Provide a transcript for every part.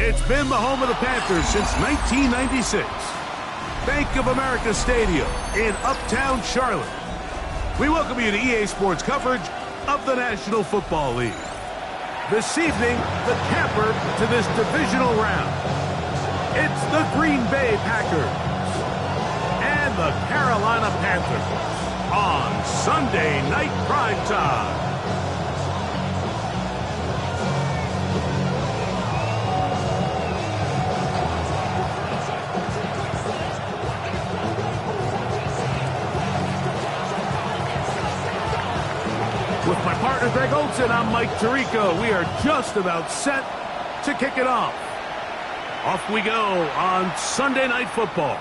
It's been the home of the Panthers since 1996. Bank of America Stadium in Uptown Charlotte. We welcome you to EA Sports coverage of the National Football League. This evening, the camper to this divisional round. It's the Green Bay Packers and the Carolina Panthers on Sunday Night Primetime. With my partner, Greg Olson, I'm Mike Tirico. We are just about set to kick it off. Off we go on Sunday Night Football.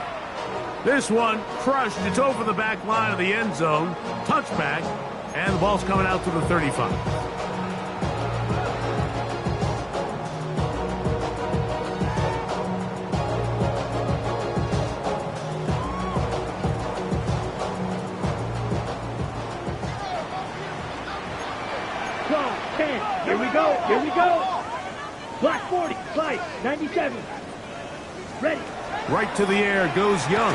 This one crushed. It's over the back line of the end zone. Touchback. And the ball's coming out to the 35. Here we go. Block 40, slide, 97. Ready. Right to the air goes Young.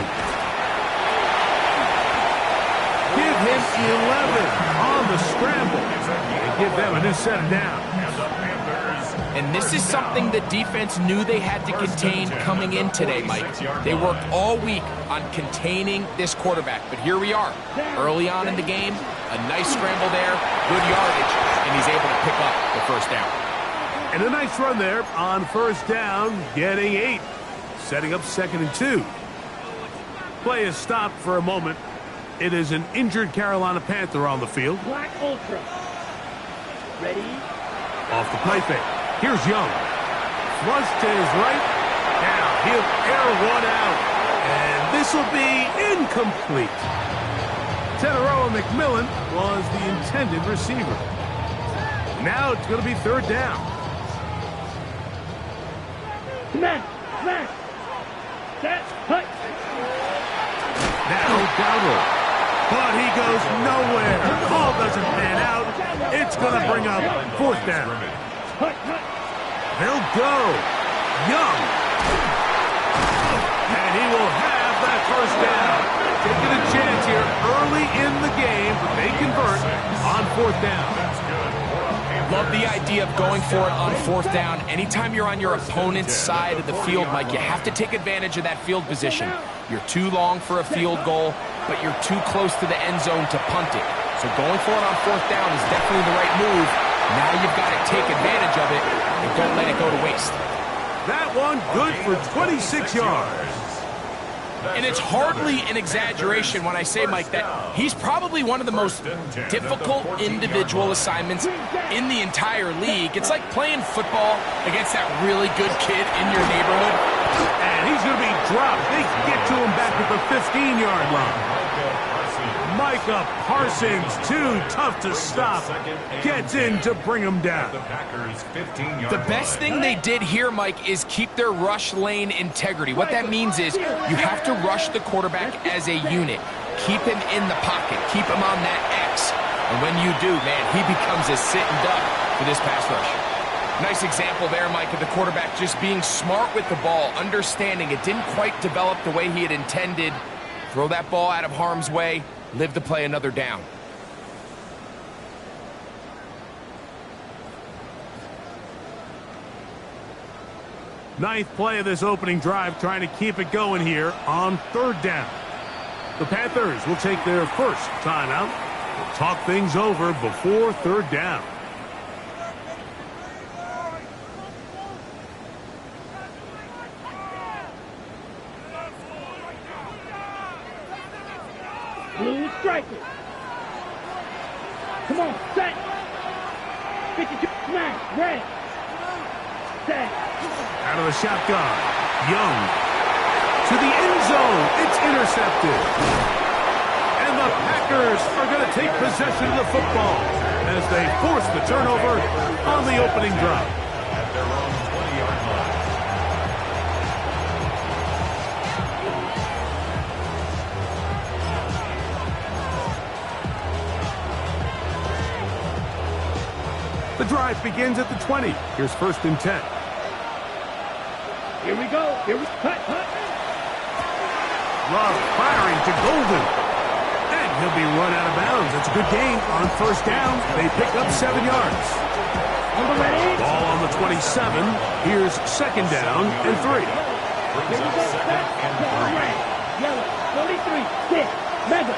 Give him 11 on the scramble. And give them a new set of downs. And this is something the defense knew they had to contain coming in today, Mike. They worked all week on containing this quarterback. But here we are, early on in the game, a nice scramble there, good yardage, and he's able to pick up the first down. And a nice run there on first down, getting 8. Setting up 2nd and 2. Play is stopped for a moment. It is an injured Carolina Panther on the field. Black Ultra. Ready? Off the play fake. Here's Young. Flush to his right. Now he'll air one out. And this will be incomplete. Teteroa McMillan was the intended receiver. Now it's going to be 3rd down. Smash. Set. Hut. Now Dowdle. But he goes nowhere. The ball doesn't pan out. It's going to bring up 4th down. They'll go. Young. And he will have that first down. Taking a chance here early in the game, but they convert on 4th down. Love the idea of going for it on 4th down. Anytime you're on your opponent's side of the field, Mike, you have to take advantage of that field position. You're too long for a field goal, but you're too close to the end zone to punt it. So going for it on 4th down is definitely the right move. Now you've got to take advantage of it and don't let it go to waste. That one good for 26 yards. And it's hardly an exaggeration when I say, Mike, that he's probably one of the most difficult individual assignments in the entire league. It's like playing football against that really good kid in your neighborhood. And he's going to be dropped. They get to him back at the 15-yard line. Micah Parsons, too tough to stop, gets in to bring him down. The best thing they did here, Mike, is keep their rush lane integrity. What that means is you have to rush the quarterback as a unit. Keep him in the pocket. Keep him on that X. And when you do, man, he becomes a sitting duck for this pass rush. Nice example there, Mike, of the quarterback just being smart with the ball, understanding it didn't quite develop the way he had intended. Throw that ball out of harm's way. Live to play another down. Ninth play of this opening drive, trying to keep it going here on 3rd down. The Panthers will take their first timeout. We'll talk things over before 3rd down. Blue striker. Come on, set. 52, smash, red. Set. Out of the shotgun. Young. To the end zone. It's intercepted. And the Packers are going to take possession of the football as they force the turnover on the opening drive. At their own 20-yard line. The drive begins at the 20. Here's 1st and 10. Here we go. Here we cut. Love firing to Golden. And he'll be run out of bounds. That's a good gain on first down. They pick up 7 yards. Number ready. Ball on the 27. Here's second down and 3. Here we go. Set. Red. Yellow. 43. 6. Mega.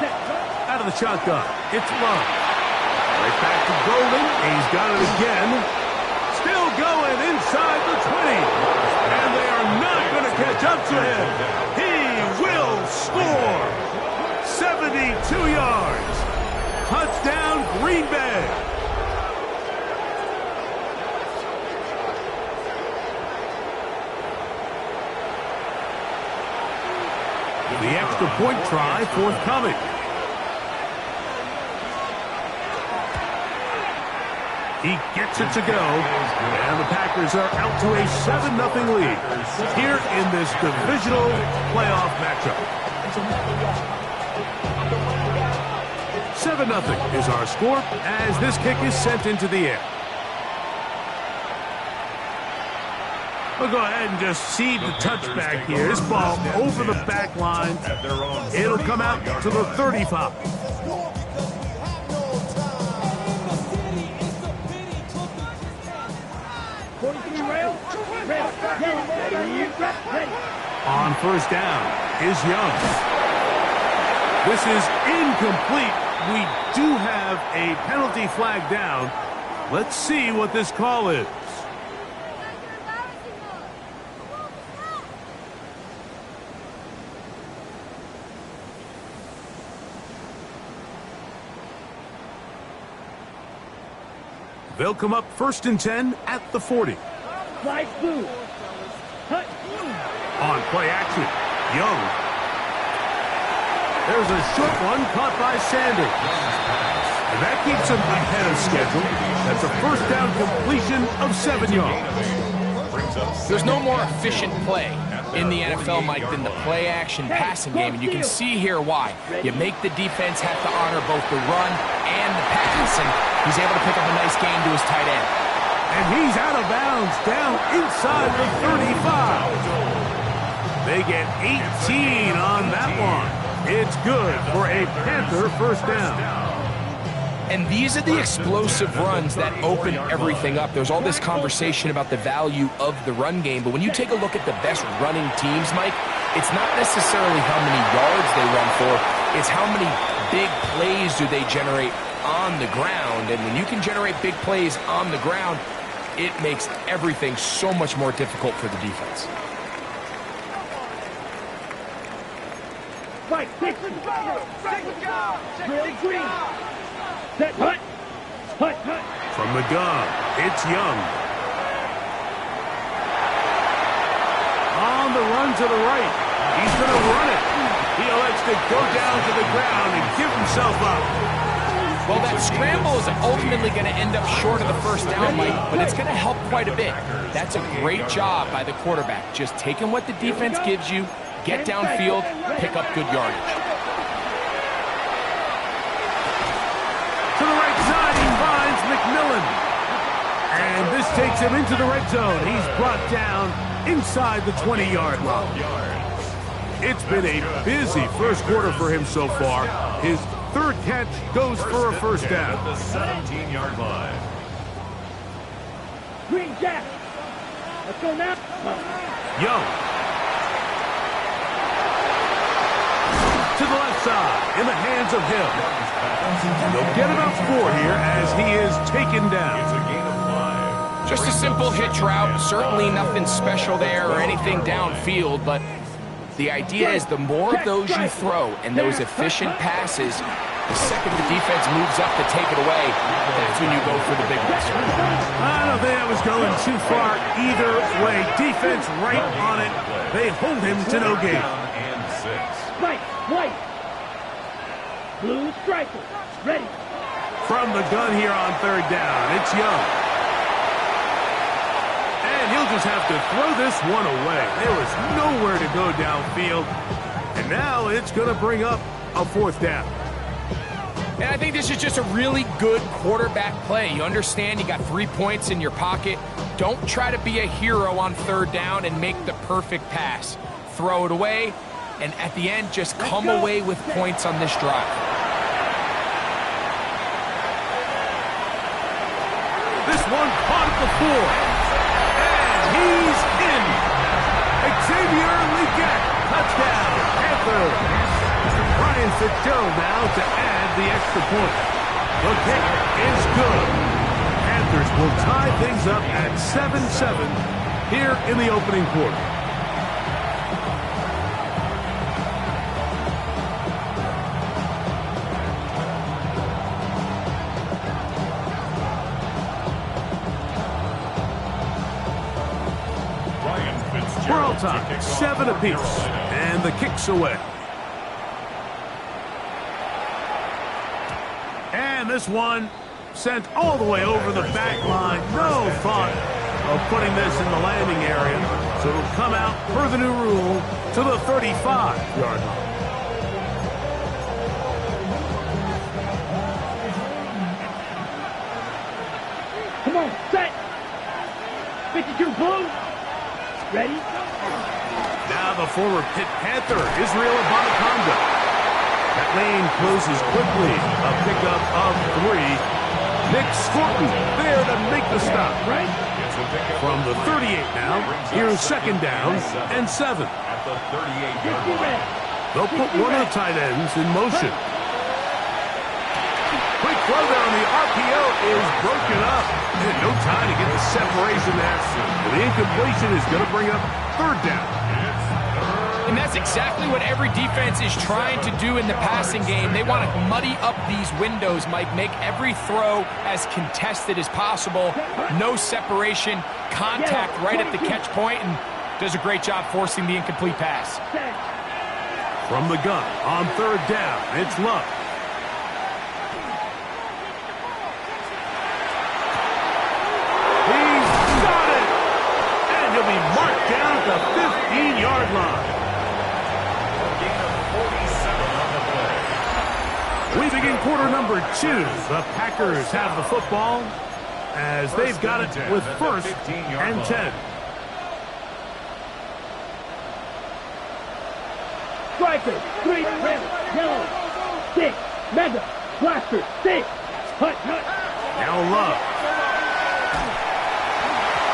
Set. Out of the shotgun. It's Love. Right back to Golden. He's got it again. Still going inside the 20. And they are not going to catch up to him. He will score. 72 yards. Touchdown, Green Bay. The extra point try forthcoming. He gets it to go, and the Packers are out to a 7-0 lead here in this divisional playoff matchup. 7-0 is our score as this kick is sent into the air. We'll go ahead and just seed the touchback here. This ball over the back line. It'll come out to the 35. On first down is Young. This is incomplete. We do have a penalty flag down. Let's see what this call is. They'll come up 1st and 10 at the 40. Fly blue. Cut. On play action, Young. There's a short one caught by Sanders. And that keeps him ahead of schedule. That's a first down completion of 7 yards. There's no more efficient play in the NFL, Mike, than the play-action passing game. And you can see here why. You make the defense have to honor both the run and the pass. And he's able to pick up a nice gain to his tight end. And he's out of bounds down inside the 35. They get 18 on that one. It's good for a Panther first down. And these are the explosive runs that open everything up. There's all this conversation about the value of the run game, but when you take a look at the best running teams, Mike, it's not necessarily how many yards they run for, it's how many big plays do they generate on the ground. And when you can generate big plays on the ground, it makes everything so much more difficult for the defense. Fight. Really green. Set. Hut. From the gun, it's Young. On the run to the right. He's going to run it. He elects to go down to the ground and give himself up. Well, that scramble is ultimately going to end up short of the first down, Mike, but it's going to help quite a bit. That's a great job by the quarterback. Just taking what the defense gives you, get downfield, pick up good yardage. To the right side, he finds McMillan. And this takes him into the red zone. He's brought down inside the 20-yard line. It's been a busy first quarter for him so far. His third catch goes for a first down. The 17-yard line. Green Jack. Let's go now. Young. To the left side, in the hands of Hill. They'll get about 4 here as he is taken down. It's a gain of 5. Just a simple hitch route. Certainly nothing special there or anything downfield, but the idea is the more of those you throw and those efficient passes, the second the defense moves up to take it away, that's when you go for the big one. I don't think that was going too far either way. Defense right on it. They hold him to no gain. And 6. White. Blue striker. Ready. From the gun here on third down, it's Young. And he'll just have to throw this one away. There was nowhere to go downfield. And now it's going to bring up a fourth down. And I think this is just a really good quarterback play. You understand you got 3 points in your pocket. Don't try to be a hero on third down and make the perfect pass. Throw it away, and at the end, just come away with points on this drive. This one caught at the 4. And he's in. Xavier Legette, touchdown, Panthers. Ryan Fitzgerald now to add the extra point. The kick is good. Panthers will tie things up at 7-7 here in the opening quarter. We're all tied, 7 apiece, and the kick's away. And this one sent all the way over the back line. No thought of putting this in the landing area. So it'll come out, per the new rule, to the 35-yard line. Come on, set. 52 blue. Ready? Now the former Pitt Panther, Israel Abanikanda. That lane closes quickly. A pickup of 3. Nick Scorton there to make the stop. Right? From the 38 now, here's second down and 7. At the 38-yard line. They'll put one of the tight ends in motion. Quick throw there on the RPO is broken up. And no time to get the separation there. The incompletion is going to bring up third down. And that's exactly what every defense is trying to do in the passing game. They want to muddy up these windows, Mike, make every throw as contested as possible. No separation, contact right at the catch point, and does a great job forcing the incomplete pass. From the gun on third down, it's Love. He's got it! And he'll be marked down at the 15-yard line. We begin quarter number 2. The Packers have the football as they've got it with first and 10. Striker, 3, red, yellow, 6, mega, blaster, 6, hut. Now Love.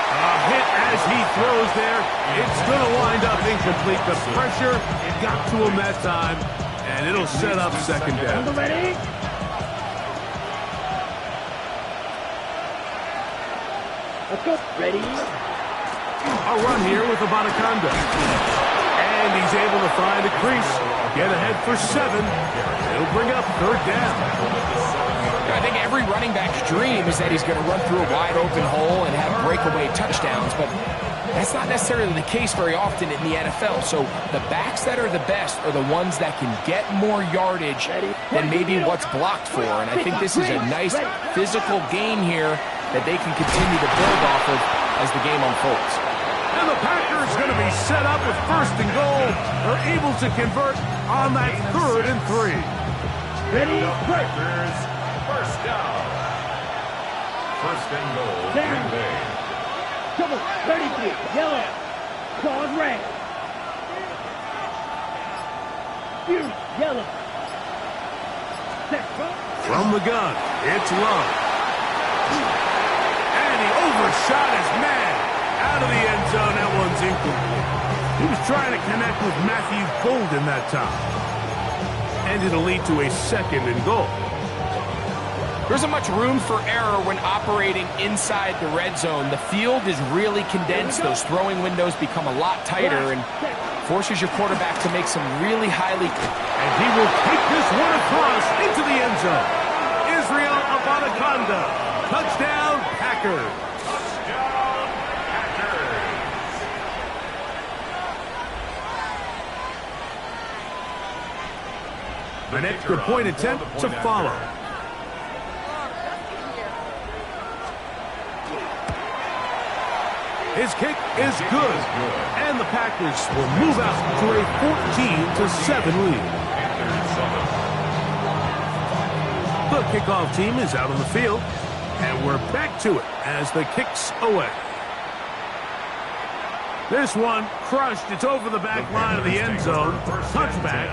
A hit as he throws there. It's going to wind up incomplete. The pressure got to him that time, and it'll set up second down. Ready? Let's go. Ready? A run here with Abanikanda. And he's able to find a crease. Get ahead for 7. It'll bring up third down. I think every running back's dream is that he's going to run through a wide open hole and have breakaway touchdowns, but that's not necessarily the case very often in the NFL. So the backs that are the best are the ones that can get more yardage than maybe what's blocked for. And I think this is a nice physical game here that they can continue to build off of as the game unfolds. And the Packers going to be set up with first and goal. They're able to convert on that 3rd and 3. Ready? Packers, first down. First and goal, Green Bay. Come on, 33, yellow, claws red. Fury, yellow. From the gun, it's Love. And he overshot his man. Out of the end zone, that one's incomplete. He was trying to connect with Matthew Golden that time. And it'll lead to a second and goal. There isn't much room for error when operating inside the red zone. The field is really condensed. Those throwing windows become a lot tighter and forces your quarterback to make some really highly... And he will take this one across into the end zone. Israel Abanikanda. Touchdown, Packers. An extra point attempt to follow. His kick is good. And the Packers will move out to a 14-7 lead. The kickoff team is out on the field. And we're back to it as the kick's away. This one crushed. It's over the back line of the end zone. Touchback.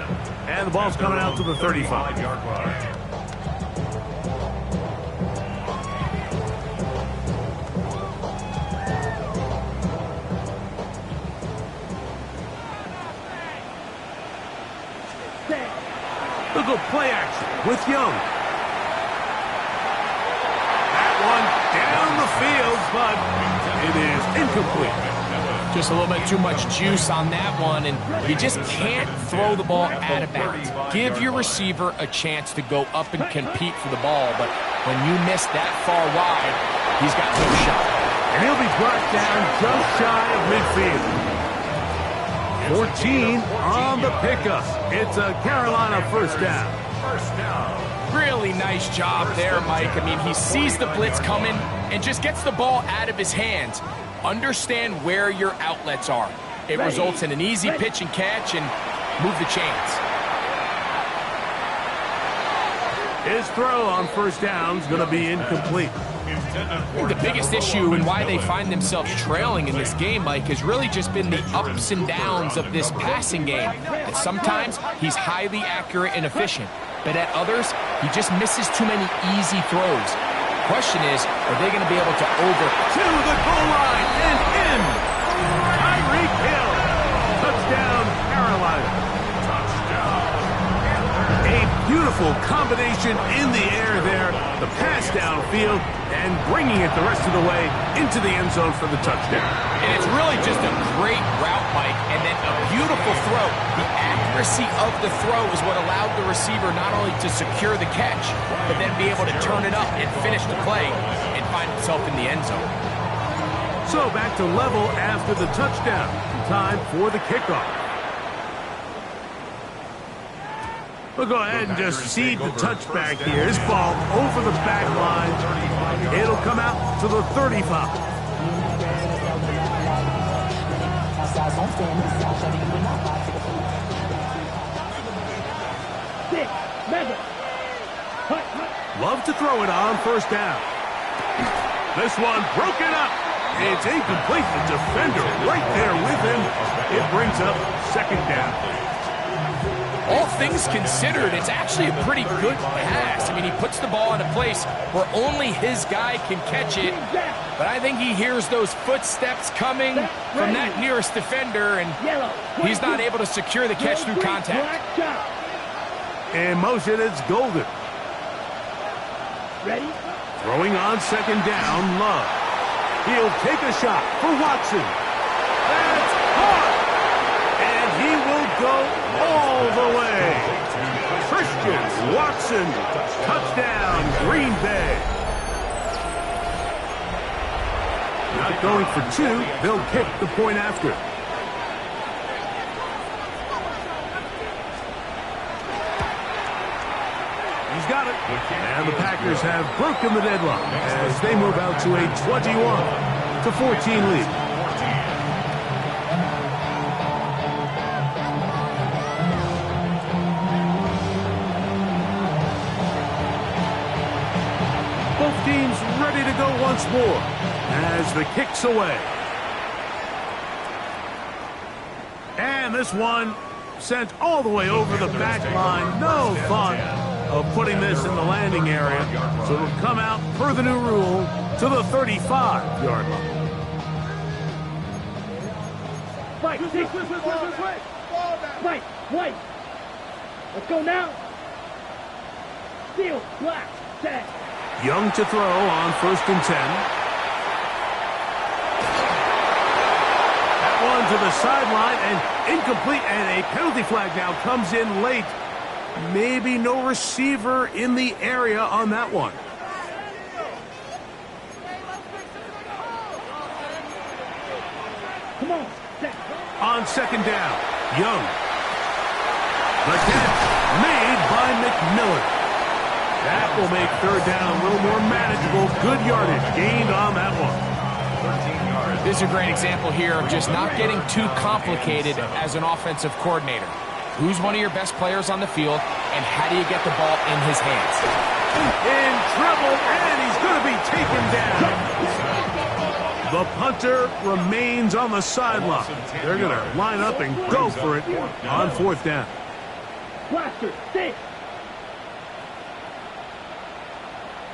And the ball's coming out to the 35-yard line. Look at play action with Young. That one down the field, but it is incomplete. Just a little bit too much juice on that one, and you just can't throw the ball out of bounds. Give your receiver a chance to go up and compete for the ball, but when you miss that far wide, he's got no shot. And he'll be brought down just shy of midfield. 14 on the pickup. It's a Carolina first down. Really nice job there, Mike. I mean, he sees the blitz coming and just gets the ball out of his hands. Understand where your outlets are. It results in an easy pitch and catch and move the chains. His throw on first down is going to be incomplete. I think the biggest issue and why they find themselves trailing in this game, Mike, has really just been the ups and downs of this passing game. And sometimes he's highly accurate and efficient, but at others, he just misses too many easy throws. Question is, are they going to be able to over to the goal line and in? Tyreek Hill. Touchdown, Carolina. Touchdown. A beautiful combination in the air there. The pass downfield and bringing it the rest of the way into the end zone for the touchdown. And it's really just a great route, Mike, and then a beautiful throw. The accuracy of the throw is what allowed the receiver not only to secure the catch, but then be able to turn it up and finish the play and find himself in the end zone. So back to level after the touchdown. Time for the kickoff. We'll go ahead and just seed the touchback here. This ball over the back line. It'll come out to the 35. Love to throw it on first down. This one broken up. It's incomplete. The defender right there with him. It brings up second down. All things considered, it's actually a pretty good pass. I mean, he puts the ball in a place where only his guy can catch it. But I think he hears those footsteps coming from that nearest defender, and he's not able to secure the catch through contact. In motion, it's Golden. Ready? Throwing on second down, Love. He'll take a shot for Watson. That's hard. And he will go all the way. Christian Watson, touchdown, Green Bay. Not going for two, they'll kick the point after. He's got it. And the Packers have broken the deadlock as they move out to a 21-14 lead. Both teams ready to go once more as the kick's away. And this one sent all the way over the back line. No thought of putting this in the landing area. So it'll come out per the new rule to the 35-yard line. Fight, Fight, white. Let's go now. Steal, black, tag. Young to throw on 1st and 10. That one to the sideline and incomplete, and a penalty flag now comes in late. Maybe no receiver in the area on that one. Come on. On second down, Young. The catch made by McMillan. That will make third down a little more manageable. Good yardage gained on that one. 13 yards. This is a great example here of just not getting too complicated as an offensive coordinator. Who's one of your best players on the field, and how do you get the ball in his hands? In trouble, and he's going to be taken down. The punter remains on the sideline. They're going to line up and go for it on 4th down. Blaster, 6.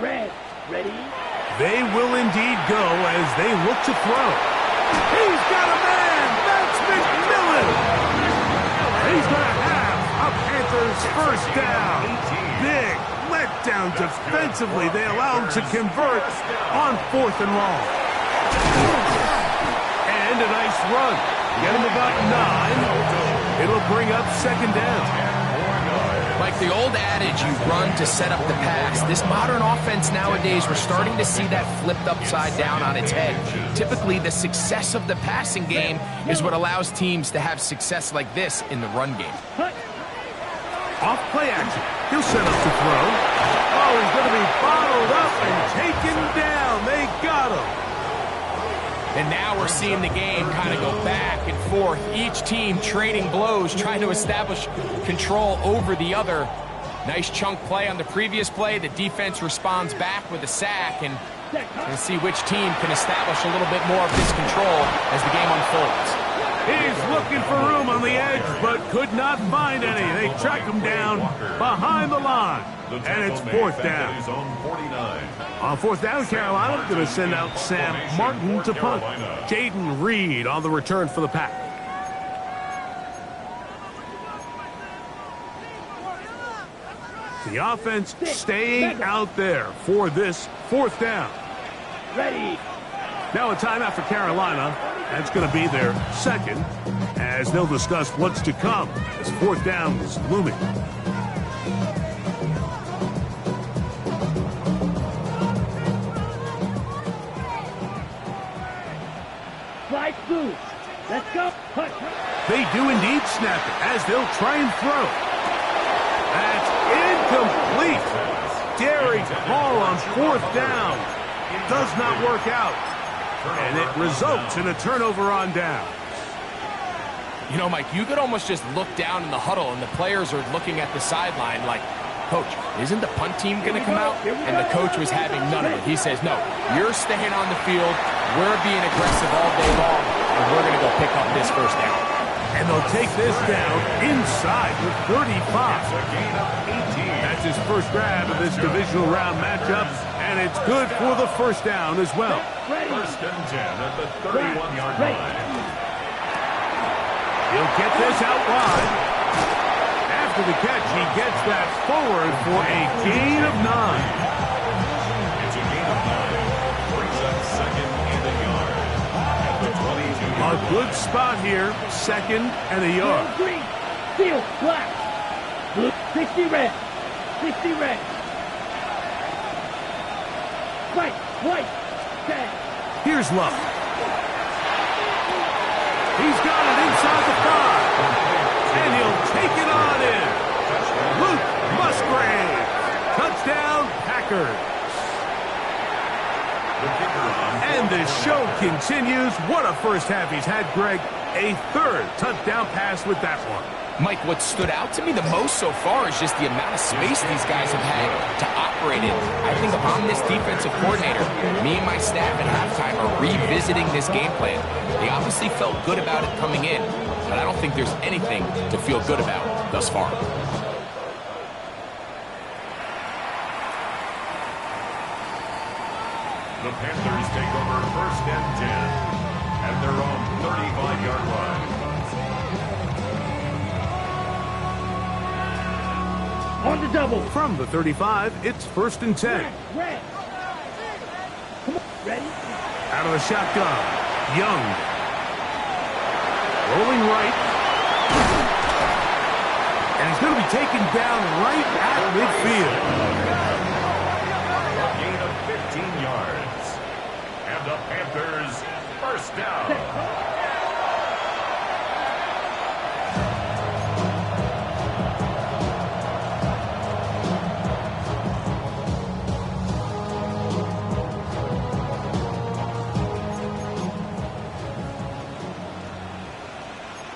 Red, ready? They will indeed go as they look to throw. He's got a man! That's McMillan! He's going to have a Panthers first down. Big letdown defensively. They allow him to convert on 4th and long. And a nice run. Get him about 9. It'll bring up 2nd down. Like the old adage, you run to set up the pass. This modern offense nowadays, we're starting to see that flipped upside down on its head. Typically, the success of the passing game is what allows teams to have success like this in the run game. Off play action. He'll set up to throw. Oh, he's going to be bottled up and taken down. They got him. And now we're seeing the game kind of go back and forth. Each team trading blows, trying to establish control over the other. Nice chunk play on the previous play. The defense responds back with a sack, and we'll see which team can establish a little bit more of this control as the game unfolds. He's looking for room on the edge, but could not find any. They track him down behind the line, and it's 4th down. On 4th down, Carolina going to send out Sam Martin to punt. Jaden Reed on the return for the Pack. The offense staying out there for this 4th down. Ready. Now a timeout for Carolina. That's going to be their 2nd, as they'll discuss what's to come as 4th down is looming. Slide through. Let's go. Push. They do indeed snap it as they'll try and throw. That's incomplete. Derek Hall on 4th down. Does not work out. And it results in a turnover on down. You know, Mike, you could almost just look down in the huddle and the players are looking at the sideline like, Coach, isn't the punt team going to come out? And the coach was having none of it. He says, no, you're staying on the field. We're being aggressive all day long, and we're going to go pick up this first down. And they'll take this down inside with 35. That's his first grab of this divisional round matchup, and it's good for the first down as well. First and 10 at the 31-yard line. He'll get this out wide. After the catch, he gets that forward for a gain of 9. It's a gain of 9. Brings up 2nd and a yard. At the 22. A good spot here. 2nd and a yard. Green. Steel. Black. Blue. 60 red. 60 red. White. White. 10. Here's Love. He's got it inside the 5. And he'll take it on in. Luke Musgrave. Touchdown, Packers. And the show continues. What a first half he's had, Greg. A 3rd touchdown pass with that one. Mike, what stood out to me the most so far is just the amount of space these guys have had to operate in. I think if I'm this defensive coordinator, me and my staff at halftime are revisiting this game plan. They obviously felt good about it coming in, but I don't think there's anything to feel good about thus far. The Panthers take over 1st and 10 at their own 35-yard line. On the double. From the 35, it's 1st and 10. Red. Come on. Ready? Out of the shotgun. Young. Rolling right. And he's going to be taken down right at midfield. Gain of 15 yards. And the Panthers first down.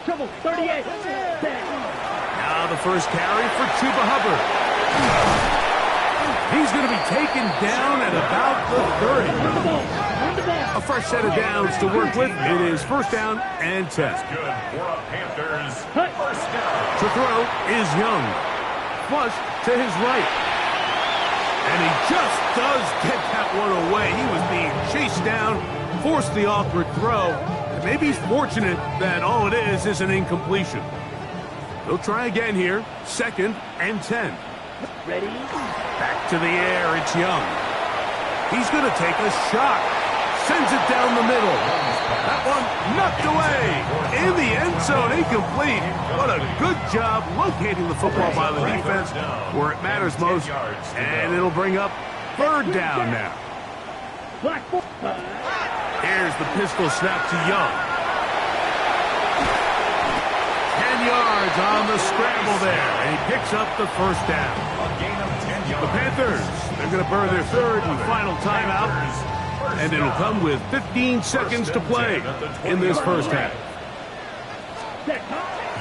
Trouble. 38. Now the first carry for Chuba Hubbard. He's going to be taken down at about the 30. A fresh set of downs to work with. It is first down and 10. Good for a Panthers first down. To throw is Young. Flush to his right. And he just does get that one away. He was being chased down, forced the awkward throw. And maybe he's fortunate that all it is an incompletion. They'll try again here. Second and 10. Ready? Back to the air, it's Young. He's going to take a shot. Sends it down the middle. That one knocked away. In the end zone, incomplete. What a good job locating the football by the defense where it matters most. And it'll bring up third down now. Here's the pistol snap to Young. 10 yards on the scramble there. And he picks up the first down. The Panthers, they're going to burn their third and final timeout. And it'll come with 15 seconds to play in this first half.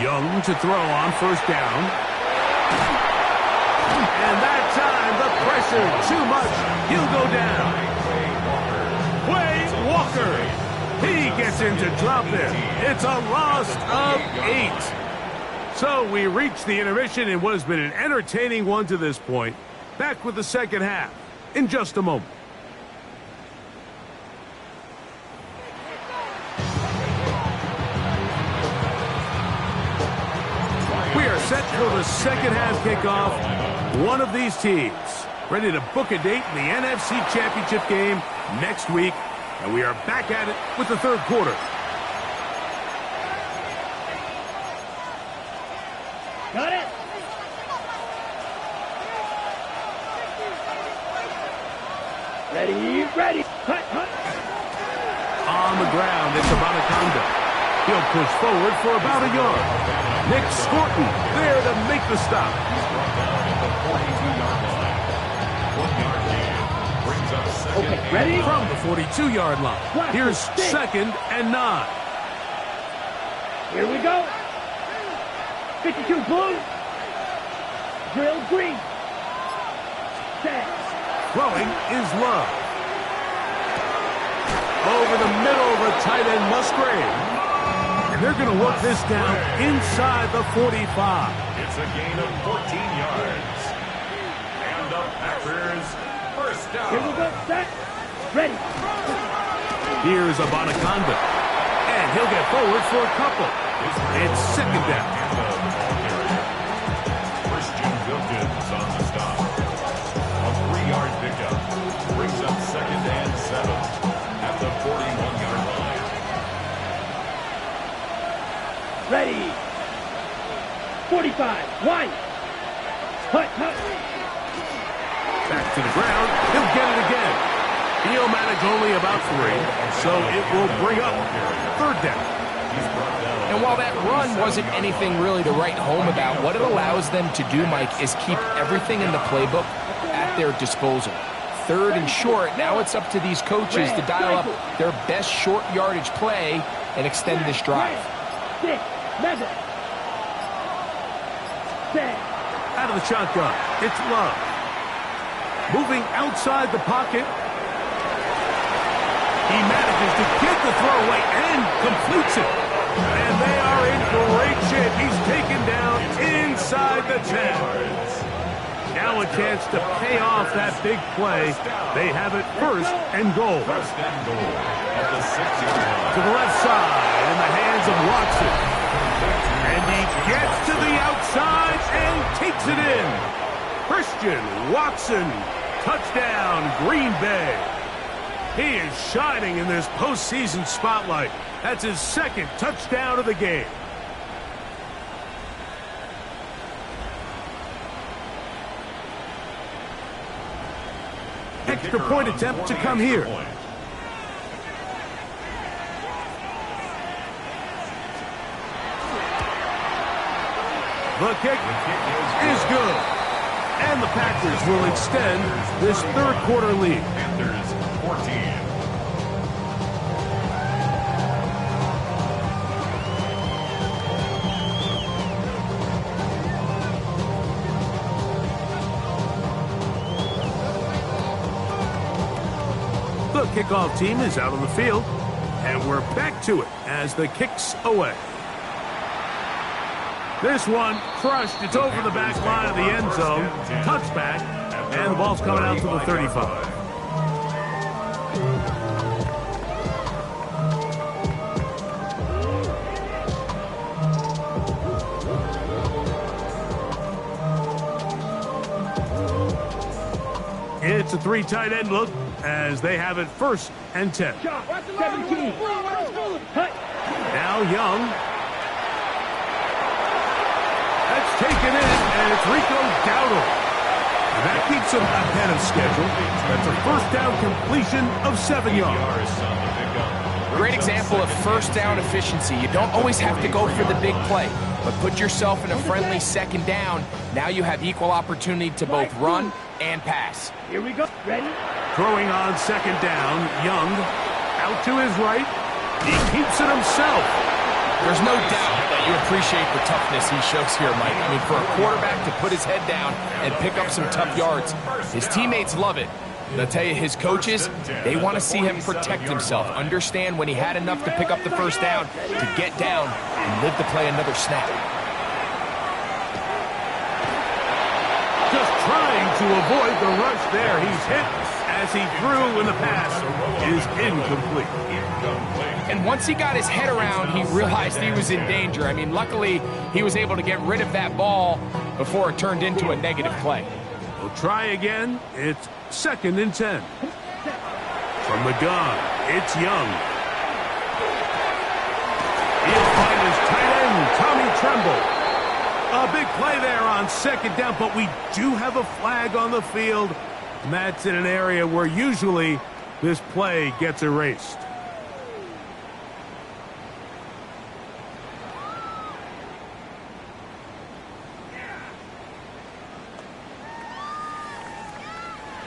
Young to throw on first down. And that time, the pressure, too much. He'll go down. Quay Walker. He gets into drop there. It's a loss of 8. So we reach the intermission in what has been an entertaining one to this point. Back with the second half in just a moment. We are set for the second half kickoff. One of these teams ready to book a date in the NFC Championship game next week. And we are back at it with the third quarter. Got it. Ready, ready. Hut, hut. On the ground, it's Abanaconda. He'll push forward for about a yard. Nick Scorton there to make the stop. Okay, ready? From the 42-yard line. Here's second and 9. Here we go. 52 blue. Drill green. Set. Throwing is Love. Over the middle of a tight end Musgrave. And they're going to work this down inside the 45. It's a gain of 14 yards. And the Packers first down. Here we go. Set. Ready. Here's Abanaconda. And he'll get forward for a couple. It's second down. Christian Wilkins on the stop. A 3-yard pickup. Brings up second and 7 at the 41-yard line. Ready. 45. Wide. Hut, hut. Back to the ground. He'll get it again. He'll manage only about 3, so it will bring up third down. And while that run wasn't anything really to write home about, what it allows them to do, Mike, is keep everything in the playbook at their disposal. Third and short, now it's up to these coaches to dial up their best short yardage play and extend this drive. 6, 7. Set. Out of the shotgun, it's Love. Moving outside the pocket. He manages to get the throw away and completes it. And they are in great shape. He's taken down inside the 10. Now a chance to pay off that big play. They have it first and goal. First and goal at the 6-yard line. To the left side in the hands of Watson. And he gets to the outside and takes it in. Christian Watson, touchdown, Green Bay. He is shining in this postseason spotlight. That's his second touchdown of the game. Extra point attempt to come here. The kick is good. And the Packers will extend this third quarter lead. Panthers 14. The kickoff team is out on the field, and we're back to it as the kick's away. This one crushed. It's over the back line of the end zone. Touchback, and the ball's coming out to the 35. It's a three tight end look as they have it 1st and 10. 17. Now Young. That's taken in, and it's Rico Dowdle. And that keeps him ahead of schedule. That's a 1st down completion of 7 yards. Great example of 1st down efficiency. You don't always have to go for the big play, but put yourself in a friendly 2nd down. Now you have equal opportunity to both run and pass. Here we go. Ready? Throwing on 2nd down, Young out to his right. He keeps it himself. There's no doubt that you appreciate the toughness he shows here, Mike. I mean, for a quarterback to put his head down and pick up some tough yards, his teammates love it. And I'll tell you, his coaches, they want to see him protect himself, understand when he had enough to pick up the 1st down, to get down and live to play another snap. Just trying to avoid the rush there. He's hit as he threw, and the pass is incomplete. And once he got his head around, he realized he was in danger. I mean, luckily, he was able to get rid of that ball before it turned into a negative play. We'll try again. It's 2nd and 10. From the gun, it's Young. He'll find his tight end, Tommy Tremble. A big play there on 2nd down, but we do have a flag on the field, and that's in an area where usually this play gets erased.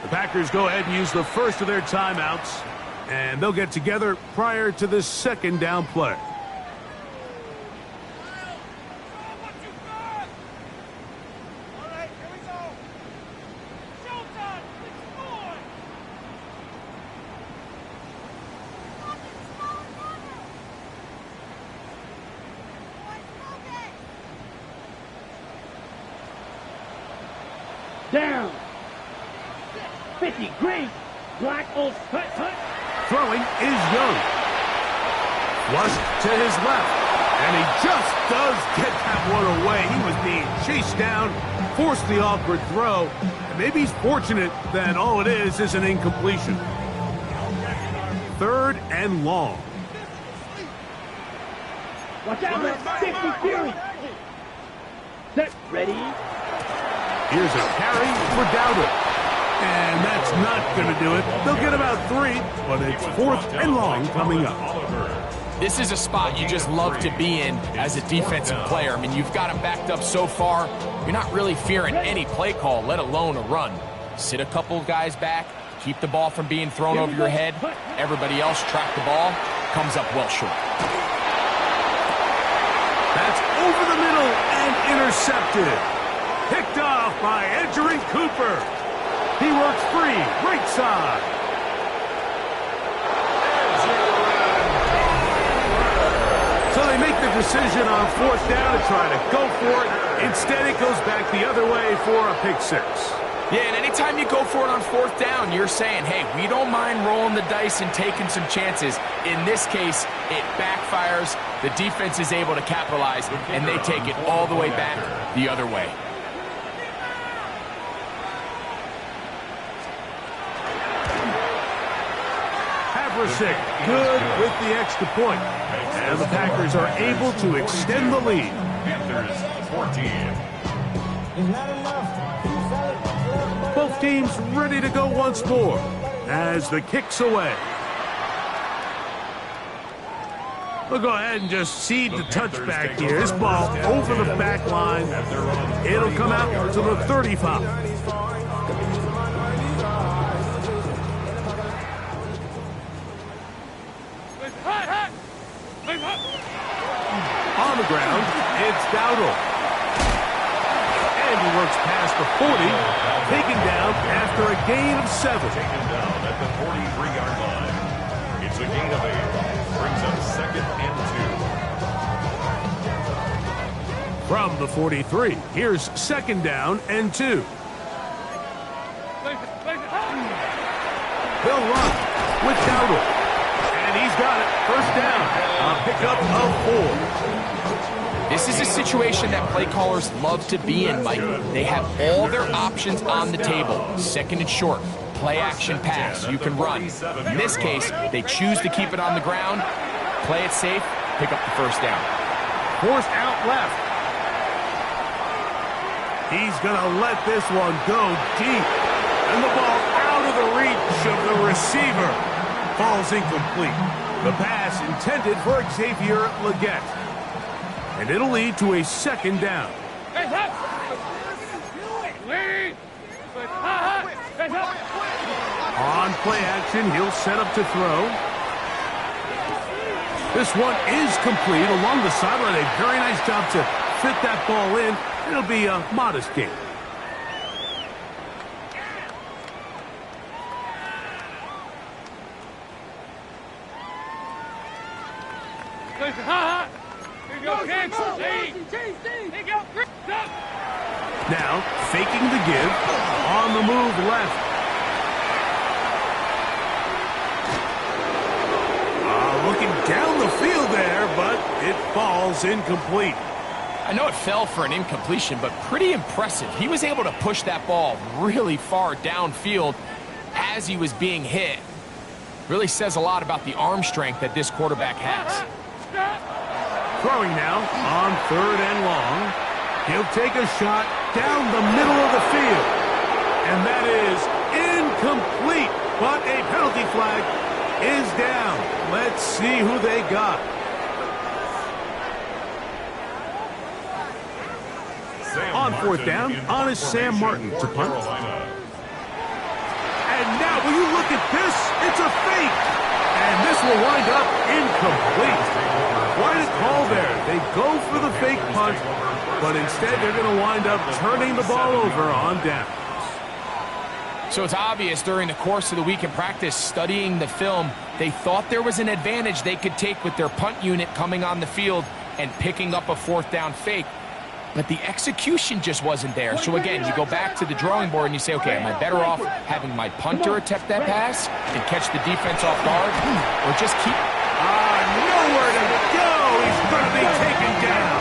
The Packers go ahead and use the 1st of their timeouts, and they'll get together prior to this 2nd down play. Down. 50. Green. Black. Oh, hut. Throwing is Young. Flushed to his left. And he just does get that one away. He was being chased down, forced the awkward throw. And maybe he's fortunate that all it is an incompletion. 3rd and long. Watch out, man. 50 Fury. Set. Ready. Here's a carry for Dowdle. And that's not going to do it. They'll get about 3, but it's 4th and long coming up. This is a spot you just love to be in as a defensive player. I mean, you've got him backed up so far, you're not really fearing any play call, let alone a run. Sit a couple guys back, keep the ball from being thrown over your head. Everybody else track the ball, comes up well short. That's over the middle and intercepted. Picked off by Edgerrin Cooper. He works free, right side. So they make the decision on 4th down to try to go for it. Instead, it goes back the other way for a pick 6. Yeah, and anytime you go for it on 4th down, you're saying, hey, we don't mind rolling the dice and taking some chances. In this case, it backfires. The defense is able to capitalize, and they take it all the way back the other way. Haversick, good with the extra point. And the Packers are able to extend the lead. Panthers 14. Both teams ready to go once more as the kick's away. We'll go ahead and just cede the touchback here. This ball over the back line. It'll come out to the 35. On the ground, it's Dowdle. And he works gets past the 40, taken down after a gain of 7. Taken down at the 43-yard line. It's a gain of 8. Brings up 2nd and 2. From the 43, here's 2nd down and 2. They'll run with Dowdle. And he's got it. 1st down. A pickup of 4. This is a situation that play callers love to be in, Mike. They have all their options on the table. 2nd and short. Play action pass. You can run. In this case, they choose to keep it on the ground, play it safe, pick up the 1st down. Forced out left. He's going to let this one go deep. And the ball out of the reach of the receiver. Falls incomplete. The pass intended for Xavier Legette. And it'll lead to a 2nd down. On play action, he'll set up to throw. This one is complete along the sideline. A very nice job to fit that ball in. It'll be a modest gain. Now, faking the give, on the move left. Looking down the field there, but it falls incomplete. I know it fell for an incompletion, but pretty impressive. He was able to push that ball really far downfield as he was being hit. Really says a lot about the arm strength that this quarterback has. Throwing now on 3rd and long. He'll take a shot down the middle of the field. And that is incomplete, but a penalty flag is down. Let's see who they got. On 4th down, on is Sam Martin to punt. And now, will you look at this? It's a fake. And this will wind up incomplete. Quite a call there. They go for the fake punt, but instead they're going to wind up turning the ball over on downs. So it's obvious during the course of the week in practice, studying the film, they thought there was an advantage they could take with their punt unit coming on the field and picking up a 4th down fake. But the execution just wasn't there. So again, you go back to the drawing board and you say, okay, am I better off having my punter attempt that pass and catch the defense off guard, or just keep... Nowhere to go! He's going to be taken down!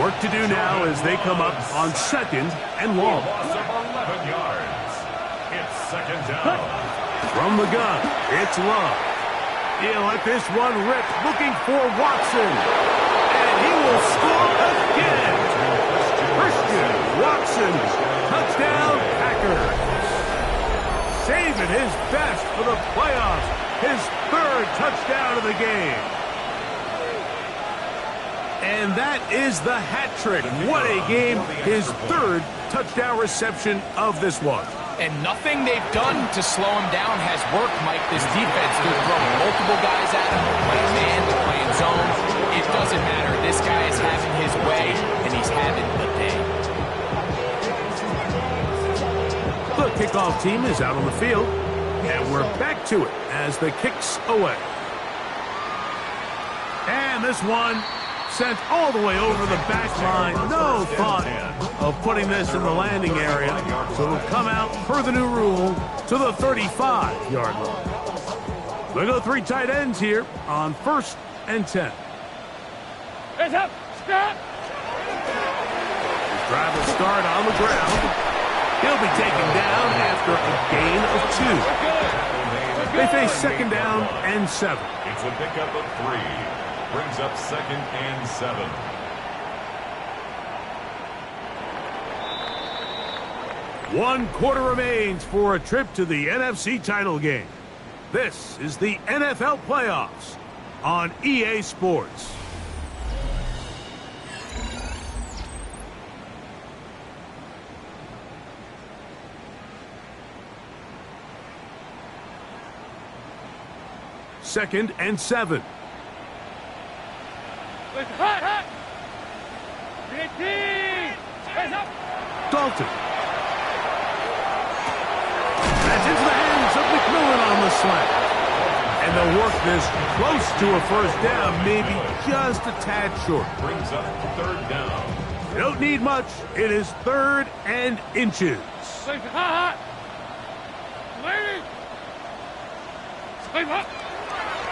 Work to do now as they come up on 2nd and long. Loss of 11 yards. It's 2nd down. From the gun, it's Love. He'll let this one rip, looking for Watson. And he will score again. Christian Watson, touchdown Packers. Saving his best for the playoffs. His 3rd touchdown of the game. And that is the hat trick. What a game. His 3rd touchdown reception of this one. And nothing they've done to slow him down has worked, Mike. This defense, they're throwing multiple guys at him. They're playing man, they're playing zone. It doesn't matter. This guy is having his way, and he's having the day. The kickoff team is out on the field, and we're back to it as the kick's away. And this one sent all the way over the back line. No thought of putting this in the landing area. So it'll come out per the new rule to the 35-yard line. They go 3 tight ends here on 1st and 10. Heads up, stop. Drive will start on the ground. He'll be taken down after a gain of 2. They face 2nd down and 7. It's a pickup of 3. Brings up 2nd and 7. One quarter remains for a trip to the NFC title game. This is the NFL playoffs on EA Sports. Second and 7. Hot, hot. 15. Heads up. Dalton. That's into the hands of McMillan on the slant. And they'll work this close to a first down, maybe just a tad short. Brings up third down. You don't need much. It is 3rd and inches.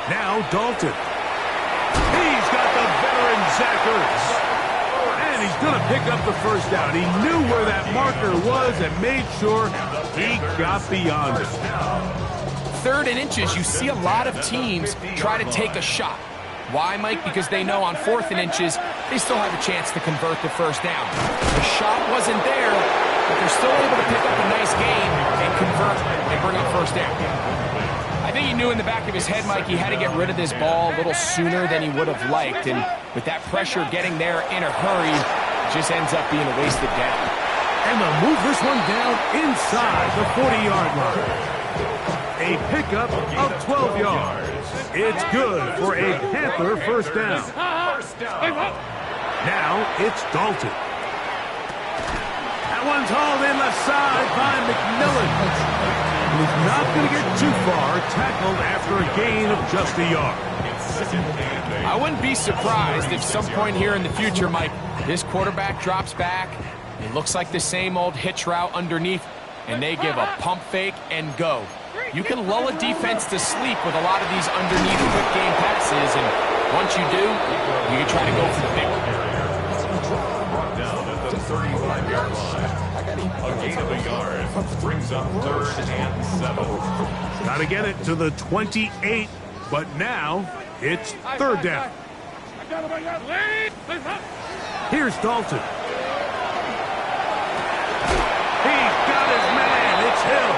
Now Dalton. He's got the veteran Zach Ertz. And he's going to pick up the first down. He knew where that marker was and made sure he got beyond it. 3rd and inches, you see a lot of teams try to take a shot. Why, Mike? Because they know on 4th and inches, they still have a chance to convert the first down. The shot wasn't there, but they're still able to pick up a nice gain and convert and bring up first down. I think he knew in the back of his head, Mike, he had to get rid of this ball a little sooner than he would have liked. And with that pressure getting there in a hurry, it just ends up being a wasted down. And they'll move this one down inside the 40-yard line. A pickup of 12 yards. It's good for a Panther first down. Now it's Dalton. That one's hauled in left side by McMillan. He's not going to get too far, tackled after a gain of just a yard. I wouldn't be surprised if some point here in the future, Mike, this quarterback drops back. It looks like the same old hitch route underneath, and they give a pump fake and go. You can lull a defense to sleep with a lot of these underneath quick game passes, and once you do, you can try to go for the big one. Brought down at the 35-yard line. A gain of a yard brings up 3rd and 7. Got to get it to the 28, but now it's 3rd down. Here's Dalton. He's got his man. It's Hill.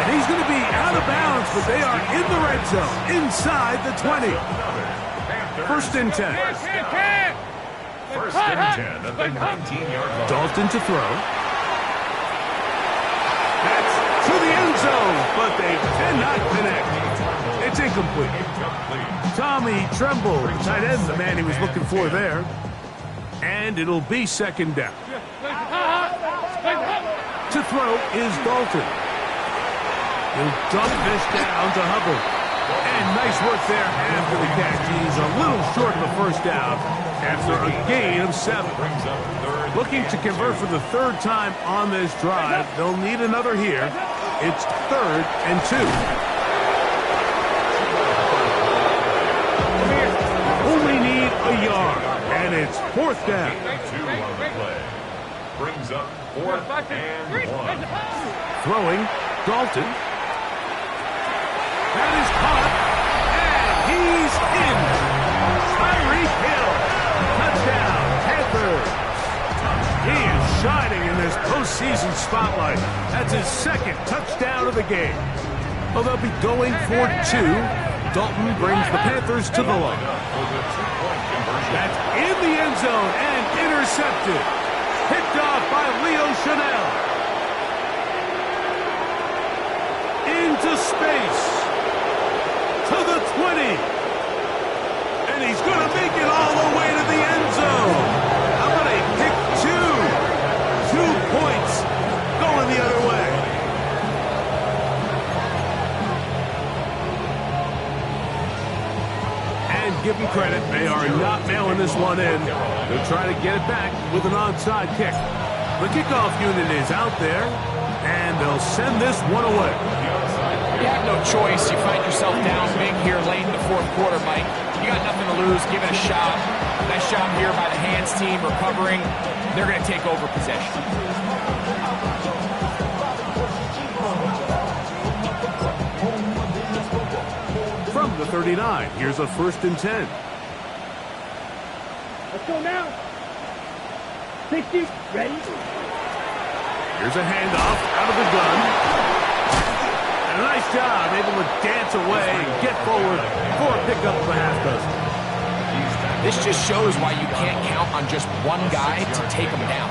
And he's going to be out of bounds, but they are in the red zone, inside the 20. 1st and 10. 1st and 10 at the 19-yard line. Dalton to throw. That's to the end zone, but they cannot connect. It's incomplete. Tommy Tremble, tight end, the man he was looking for there. And it'll be 2nd down. To throw is Dalton. He'll dump this down to Hubbard. And nice work there after the catch. He's a little short of the first down after a gain of 7. Looking to convert for the 3rd time on this drive. They'll need another here. It's 3rd and 2. Only need a yard. And it's 4th down. 2 on the play. Brings up 4th and 1. Throwing, Dalton. That is caught, and he's in. Tyreek Hill, touchdown, Panthers. He is shining in this postseason spotlight. That's his 2nd touchdown of the game. Well, they'll be going for 2. Dalton brings the Panthers to the line. That's in the end zone and intercepted. Picked off by Leo Chanel. Into space. To the 20. And he's going to make it all the way to the end zone. How about a pick 2? 2 points going the other way. And give them credit, they are not mailing this one in. They'll try to get it back with an onside kick. The kickoff unit is out there, and they'll send this one away. You have no choice. You find yourself down big here late in the 4th quarter, Mike. You got nothing to lose. Give it a shot. Nice job here by the hands team recovering. They're going to take over possession. From the 39, here's a 1st and 10. Let's go now. 60, ready. Here's a handoff out of the gun. And a nice job, able to dance away and get forward for a pickup of a half dozen. This just shows why you can't count on just one guy to take him down.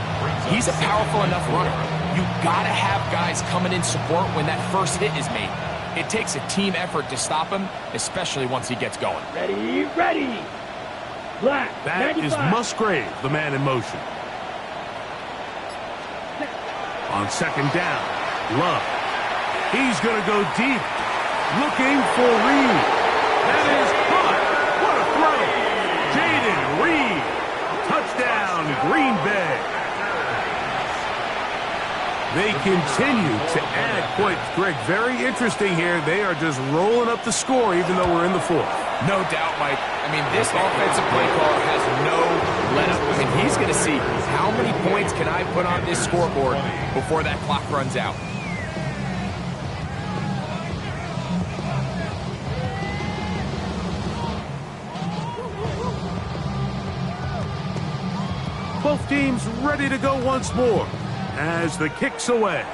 He's a powerful enough runner. You gotta have guys coming in support when that first hit is made. It takes a team effort to stop him, especially once he gets going. Ready, ready. Black, That 95. is Musgrave, the man in motion. On second down, Love. He's going to go deep, looking for Reed. That is caught. What a throw. Jaden Reed. Touchdown, Green Bay. They continue to add points. Greg, very interesting here. They are just rolling up the score even though we're in the fourth. No doubt, Mike. I mean, this offensive play caller has no let-up. I mean, he's going to see how many points can I put on this scoreboard before that clock runs out. Both teams ready to go once more as the kick's away.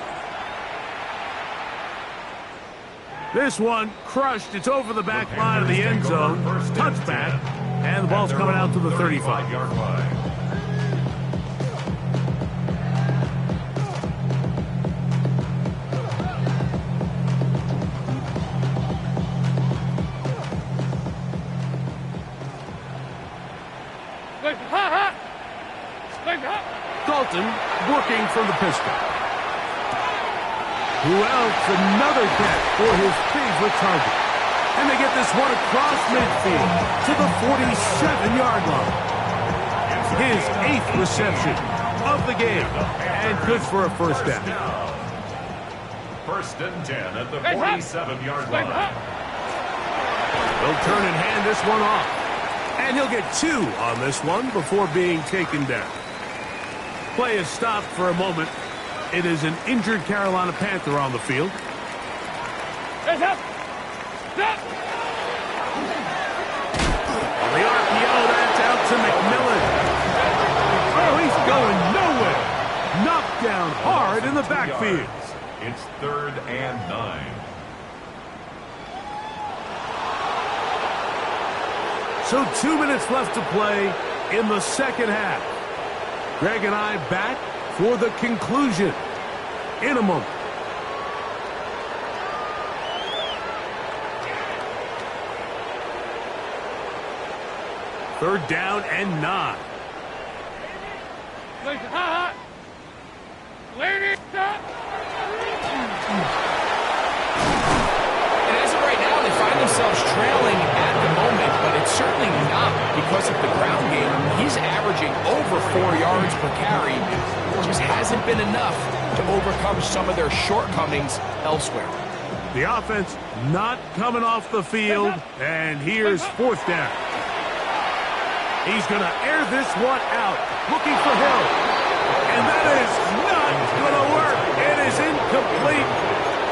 This one crushed. It's over the back line of the end zone. Touchback. And the ball's coming out to the 35-yard line. Dalton working from the pistol. Who else? Another catch for his favorite target. And they get this one across midfield to the 47-yard line. His 8th reception of the game. And good for a first down. First and 10 at the 47-yard line. They'll turn and hand this one off. And he'll get 2 on this one before being taken down. Play is stopped for a moment. It is an injured Carolina Panther on the field. On the RPO, that's out to McMillan. Oh, he's going nowhere. Knocked down hard in the backfield. It's 3rd and 9. So 2 minutes left to play in the second half. Greg and I back for the conclusion in a moment. Third down and 9. And as of right now, they find themselves trailing at the moment, but it's certainly not because of the ground game. He's averaging over 4 yards per carry. It just hasn't been enough to overcome some of their shortcomings elsewhere. The offense not coming off the field, and here's 4th down. He's going to air this one out, looking for Hill. And that is not going to work. It is incomplete.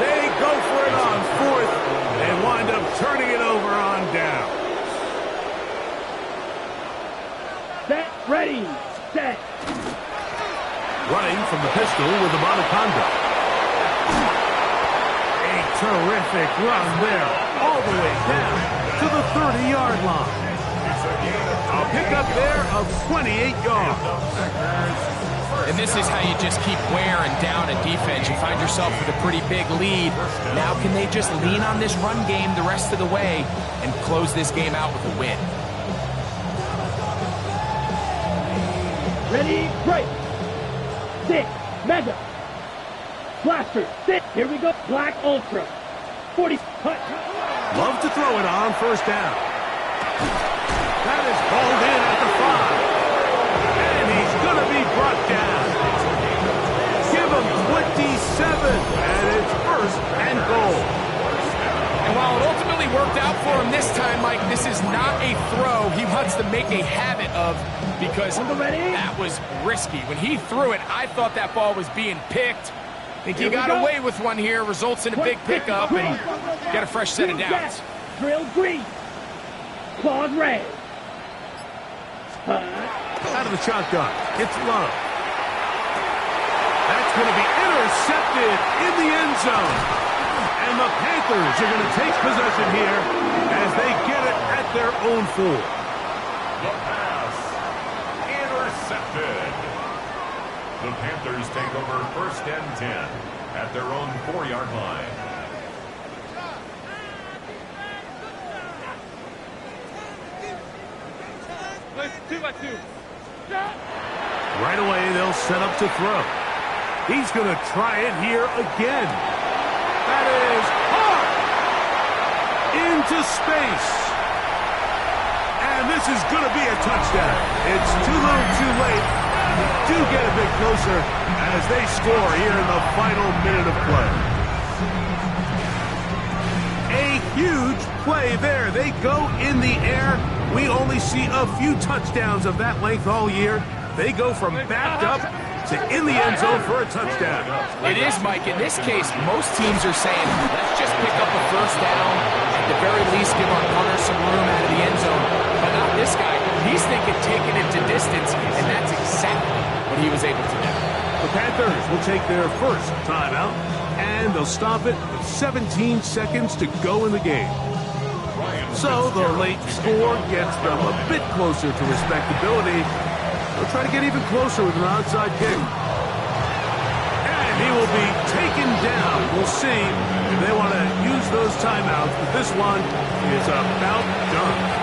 They go for it on 4th and wind up turning it over on down. Set, ready, set. Running from the pistol with the Monaconda. A terrific run there, all the way down to the 30-yard line. A pickup there of 28 yards. And this is how you just keep wearing down a defense. You find yourself with a pretty big lead. Now can they just lean on this run game the rest of the way and close this game out with a win? Ready, break. 6, mega. Blaster, 6. Here we go. Black Ultra. 40, cut. Love to throw it on 1st down. That is hauled in at the 5. And he's going to be brought down. Give him 27. And it's 1st and goal. And while it ultimately worked out for him this time, Mike, this is not a throw he wants to make a habit of because that was risky. When he threw it, I thought that ball was being picked. I think he got away with one here, results in a big pickup, and get a fresh set of downs. Drill green. Claws red. Out of the shotgun, it's Love. That's going to be intercepted in the end zone. And the Panthers are going to take possession here as they get it at their own 4. The pass intercepted. The Panthers take over 1st and 10 at their own 4-yard line. Right away, they'll set up to throw. He's going to try it here again. That is hard. Into space. And this is going to be a touchdown. It's too little too late. They do get a bit closer as they score here in the final minute of play. A huge play there. They go in the air. We only see a few touchdowns of that length all year. They go from backed up to in the end zone for a touchdown. It is, Mike. In this case, most teams are saying, let's just pick up a first down. At the very least, give our punter some room out of the end zone. But not this guy. He's thinking taking it to distance, and that's exactly what he was able to do. The Panthers will take their first timeout, and they'll stop it with 17 seconds to go in the game. So the late score gets them a bit closer to respectability. They'll try to get even closer with an onside kick. And he will be taken down. We'll see if they want to use those timeouts, but this one is about done.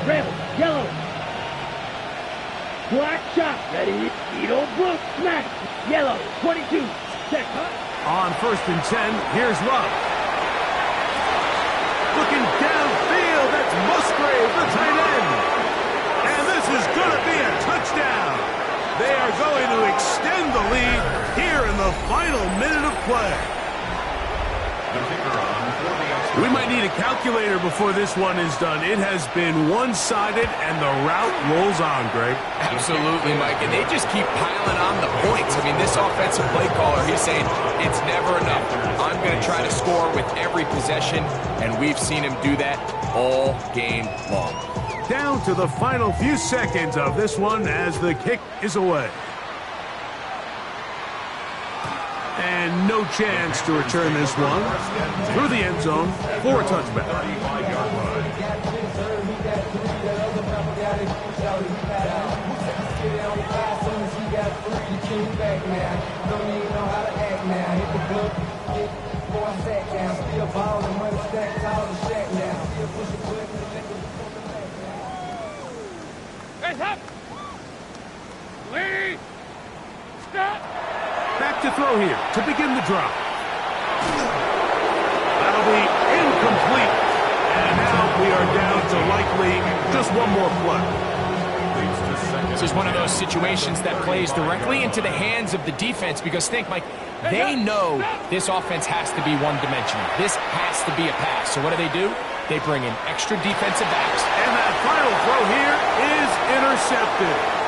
Red, yellow. Black shot. Ready. Edo blue. Smack. Yellow. 22. Check. On 1st and 10, here's Love. Looking downfield, that's Musgrave, the tight end. And this is going to be a touchdown. They are going to extend the lead here in the final minute of play. We might need a calculator before this one is done. It has been one-sided, and the route rolls on, Greg. Absolutely, Mike. And they just keep piling on the points. I mean, this offensive play caller, he's saying, it's never enough. I'm going to try to score with every possession, and we've seen him do that all game long. Down to the final few seconds of this one as the kick is away. And no chance to return this one through the end zone for a touchback. Guys up. Lead. Stop. Back to throw here to begin the drop. That'll be incomplete. And now we are down to likely just one more play. This is one of those situations that plays directly into the hands of the defense because think, Mike, they know this offense has to be one-dimensional. This has to be a pass. So what do? They bring in extra defensive backs. And that final throw here is intercepted.